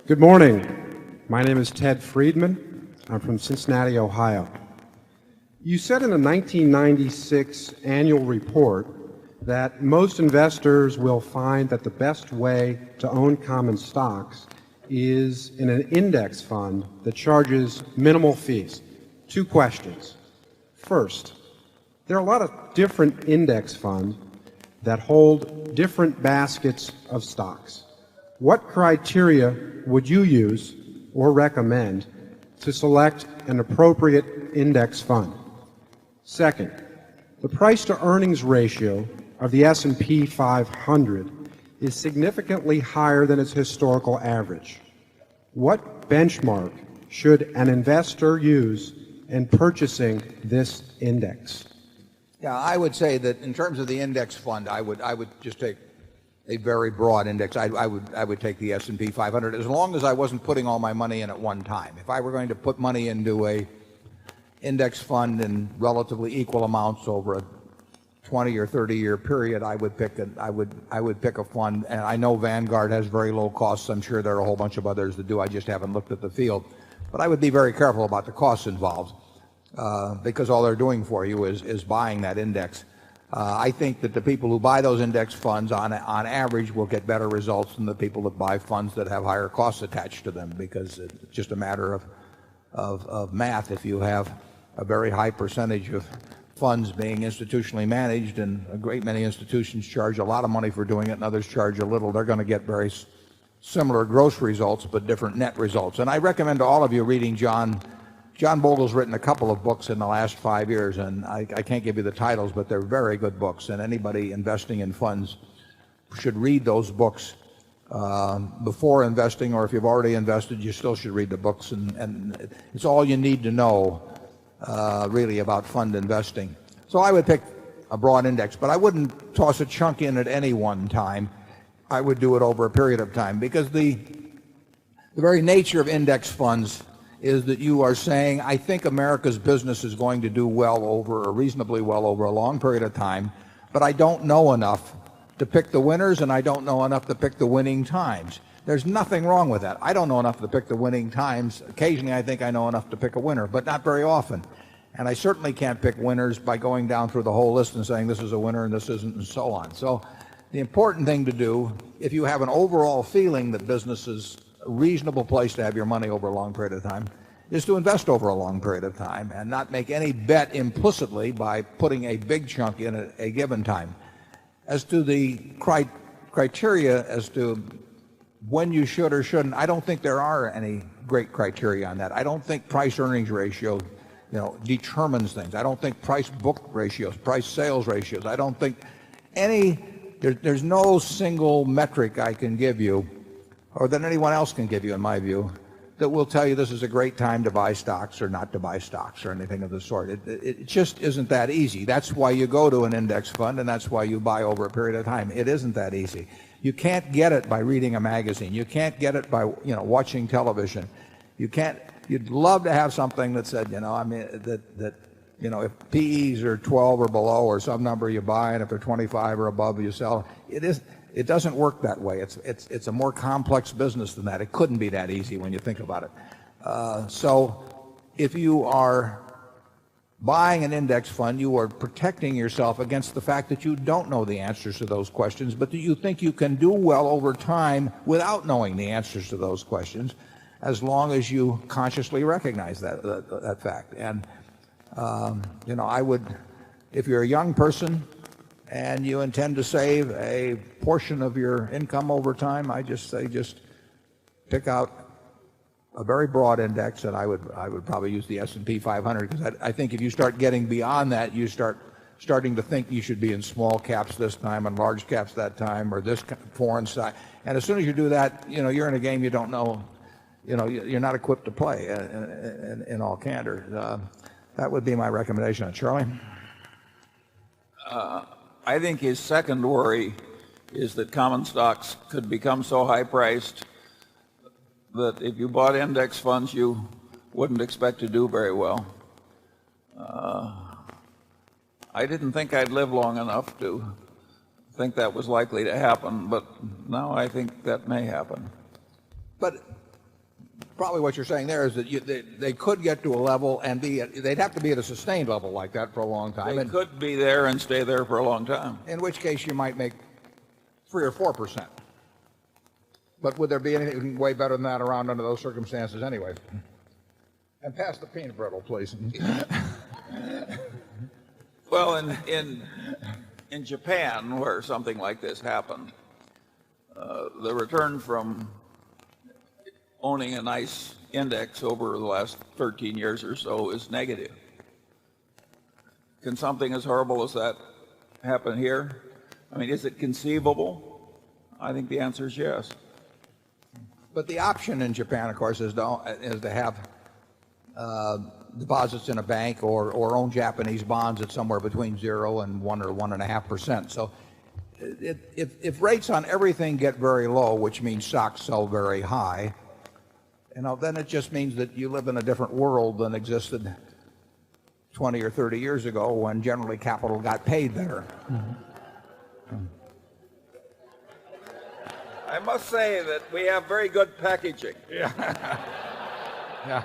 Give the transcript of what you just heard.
Good morning. My name is Ted Friedman. I'm from Cincinnati, Ohio. You said in a 1996 annual report that most investors will find that the best way to own common stocks is in an index fund that charges minimal fees. Two questions. First, there are a lot of different index funds that hold different baskets of stocks. What criteria would you use or recommend to select an appropriate index fund? Second, the price to earnings ratio of the S&P 500 is significantly higher than its historical average. What benchmark should an investor use in purchasing this index? Yeah, I would say that in terms of the index fund, I would just take a very broad index. I would take the S&P 500 as long as I wasn't putting all my money in at one time. If I were going to put money into a index fund in relatively equal amounts over a 20 or 30-year period, I would pick a fund, and I know Vanguard has very low costs. I'm sure there are a whole bunch of others that do. I just haven't looked at the field. But I would be very careful about the costs involved because all they're doing for you is buying that index. I think that the people who buy those index funds on average will get better results than the people that buy funds that have higher costs attached to them, because it's just a matter of math. If you have a very high percentage of funds being institutionally managed, and a great many institutions charge a lot of money for doing it and others charge a little, they're going to get very similar gross results but different net results. And I recommend to all of you reading John Bogle's written a couple of books in the last 5 years, and I can't give you the titles, but they're very good books, and anybody investing in funds should read those books before investing, or if you've already invested, you still should read the books, and it's all you need to know really about fund investing. So I would pick a broad index, but I wouldn't toss a chunk in at any one time. I would do it over a period of time, because the very nature of index funds is that you are saying, I think America's business is going to do reasonably well over a long period of time, but I don't know enough to pick the winners, and I don't know enough to pick the winning times. There's nothing wrong with that. I don't know enough to pick the winning times. Occasionally I think I know enough to pick a winner, but not very often. And I certainly can't pick winners by going down through the whole list and saying this is a winner and this isn't, and so on. So the important thing to do, if you have an overall feeling that business is a reasonable place to have your money over a long period of time, is to invest over a long period of time and not make any bet implicitly by putting a big chunk in at a given time. As to the criteria as to when you should or shouldn't, I don't think there are any great criteria on that. I don't think price earnings ratio determines things. I don't think price book ratios, price sales ratios, I don't think there's no single metric I can give you, or that anyone else can give you in my view, that will tell you this is a great time to buy stocks or not to buy stocks or anything of the sort. It just isn't that easy. That's why you go to an index fund, and that's why you buy over a period of time. It isn't that easy. You can't get it by reading a magazine. You can't get it by watching television. You'd love to have something that said, if PEs are 12 or below or some number you buy, and if they're 25 or above you sell. It doesn't work that way. It's a more complex business than that. It couldn't be that easy when you think about it. So if you are buying an index fund, you are protecting yourself against the fact that you don't know the answers to those questions, but that you think you can do well over time without knowing the answers to those questions, as long as you consciously recognize that fact. And I would, if you're a young person and you intend to save a portion of your income over time, I just say just pick out a very broad index, and I would probably use the S&P 500, because I think if you start getting beyond that, you starting to think you should be in small caps this time and large caps that time, or this foreign side. And as soon as you do that, you're in a game you don't know. You're not equipped to play in all candor. That would be my recommendation. Charlie? I think his second worry is that common stocks could become so high priced that if you bought index funds, you wouldn't expect to do very well. I didn't think I'd live long enough to think that was likely to happen, but now I think that may happen. But probably what you're saying there is that they could get to a level and they'd have to be at a sustained level like that for a long time. They could be there and stay there for a long time. In which case you might make 3 or 4%. But would there be anything way better than that around under those circumstances anyway? And pass the peanut brittle, please. Well, in Japan, where something like this happened, the return from owning a nice index over the last 13 years or so is negative. Can something as horrible as that happen here? I mean, is it conceivable? I think the answer is yes. But the option in Japan, of course, is to have deposits in a bank or own Japanese bonds at somewhere between 0 and 1 or 1.5%. So if rates on everything get very low, which means stocks sell very high, then it just means that you live in a different world than existed 20 or 30 years ago when generally capital got paid better. I must say that we have very good packaging. Yeah.